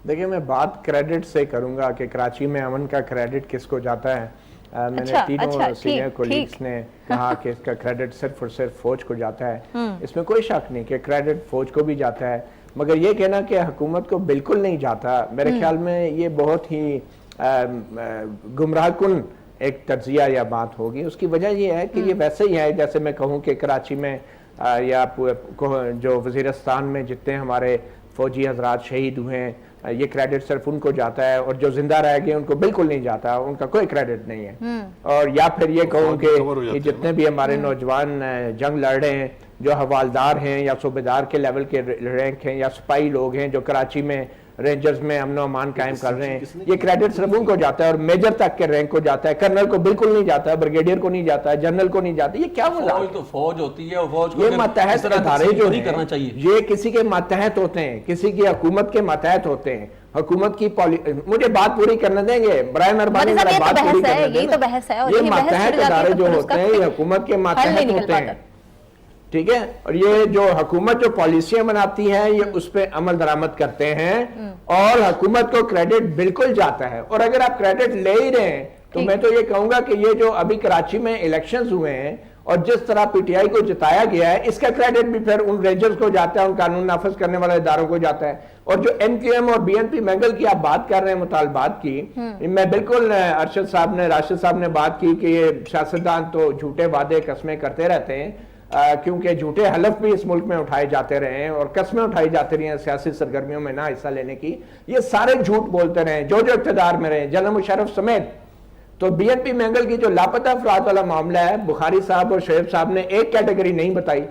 دیکھیں میں بات کریڈٹ سے کروں گا کہ کراچی میں امن کا کریڈٹ کس کو جاتا ہے. میں نے تینوں سینئر کولیگز نے کہا کہ اس کا کریڈٹ صرف اور صرف فوج کو جاتا ہے. اس میں کوئی شک نہیں کہ کریڈٹ فوج کو بھی جاتا ہے, مگر یہ کہنا کہ حکومت کو بالکل نہیں جاتا, میرے خیال میں یہ بہت ہی گمراہ کن ایک تجزیہ یا بات ہوگی. اس کی وجہ یہ ہے کہ یہ ویسے ہی ہے جیسے میں کہوں کہ کراچی میں یا جو وزیرستان میں جتنے ہمارے فوجی حضرات شہید ہوئے ہیں, یہ کریڈٹ صرف ان کو جاتا ہے, اور جو زندہ رہ گئے ان کو بالکل نہیں جاتا, ان کا کوئی کریڈٹ نہیں ہے. اور یا پھر یہ کہوں کہ جتنے بھی ہمارے نوجوان جنگ لڑ رہے ہیں, جو حوالدار ہیں یا صوبیدار کے لیول کے رینک ہیں یا سپاہی لوگ ہیں جو کراچی میں رینجرز میں امن و امان قائم کر رہے ہیں, یہ کریڈٹ صرف ان کو جاتا ہے, اور میجر تک کے رینک کو جاتا ہے, کرنل کو بالکل نہیں جاتا ہے, بریگیڈیئر کو نہیں جاتا ہے, جنرل کو نہیں جاتا. یہ کیا مذاق ہے؟ فوج ہوتی ہے, فوج یہ ماتحت ادارے جو ہیں یہ کسی کے ماتحت ہوتے ہیں, کسی کی حکومت کے ماتحت ہوتے ہیں. حکومت کی مجھے بات پوری کرنے دیں گے, برائے مہربانی بات پوری کرنے دیں. یہ ماتحت ادارے جو ہوتے ہیں یہ حکومت کے ماتحت ہوتے ہیں, ٹھیک ہے, اور یہ جو حکومت جو پالیسیاں بناتی ہے یہ اس پہ عمل درآمد کرتے ہیں, اور حکومت کو کریڈٹ بالکل جاتا ہے. اور اگر آپ کریڈٹ لے ہی رہے ہیں تو میں تو یہ کہوں گا کہ یہ جو ابھی کراچی میں الیکشنز ہوئے ہیں اور جس طرح پی ٹی آئی کو جتایا گیا ہے, اس کا کریڈٹ بھی پھر ان رینجرز کو جاتا ہے, ان قانون نافذ کرنے والے اداروں کو جاتا ہے. اور جو ایم کیو ایم اور بی این پی مینگل کی آپ بات کر رہے ہیں مطالبات کی, میں بالکل راشد صاحب نے بات کی کہ یہ سیاستدان تو جھوٹے وعدے قسمیں کرتے رہتے ہیں, کیونکہ جھوٹے حلف بھی اس ملک میں اٹھائے جاتے رہے ہیں اور قسمیں اٹھائی جاتی رہی ہیں سیاسی سرگرمیوں میں نہ حصہ لینے کی. یہ سارے جھوٹ بولتے رہے جو اقتدار میں رہے, جنرل مشرف سمیت. تو بی این پی مینگل کی جو لاپتہ افراد والا معاملہ ہے, بخاری صاحب اور شعیب صاحب نے ایک کیٹیگری نہیں بتائی,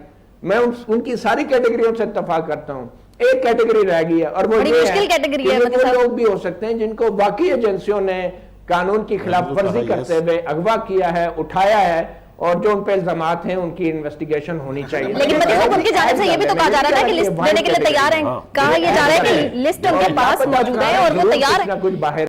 میں ان کی ساری کیٹیگریوں سے اتفاق کرتا ہوں, ایک کیٹیگری رہ گئی ہے, اور وہ یہ ہے کہ وہ لوگ بھی ہو سکتے ہیں جن کو باقی ایجنسیوں نے قانون کی خلاف ورزی کرتے ہوئے اغوا کیا ہے, اٹھایا ہے, اور جو ان پہ الزامات ہیں ان کی انویسٹیگیشن ہونی چاہیے. لیکن ان کی جانب سے یہ بھی تو کہا جا رہا ہے کہ لسٹ دینے کے لیے تیار ہیں, کہا یہ جا رہا ہے کہ لسٹ ان کے پاس موجود ہے اور وہ تیار ہے.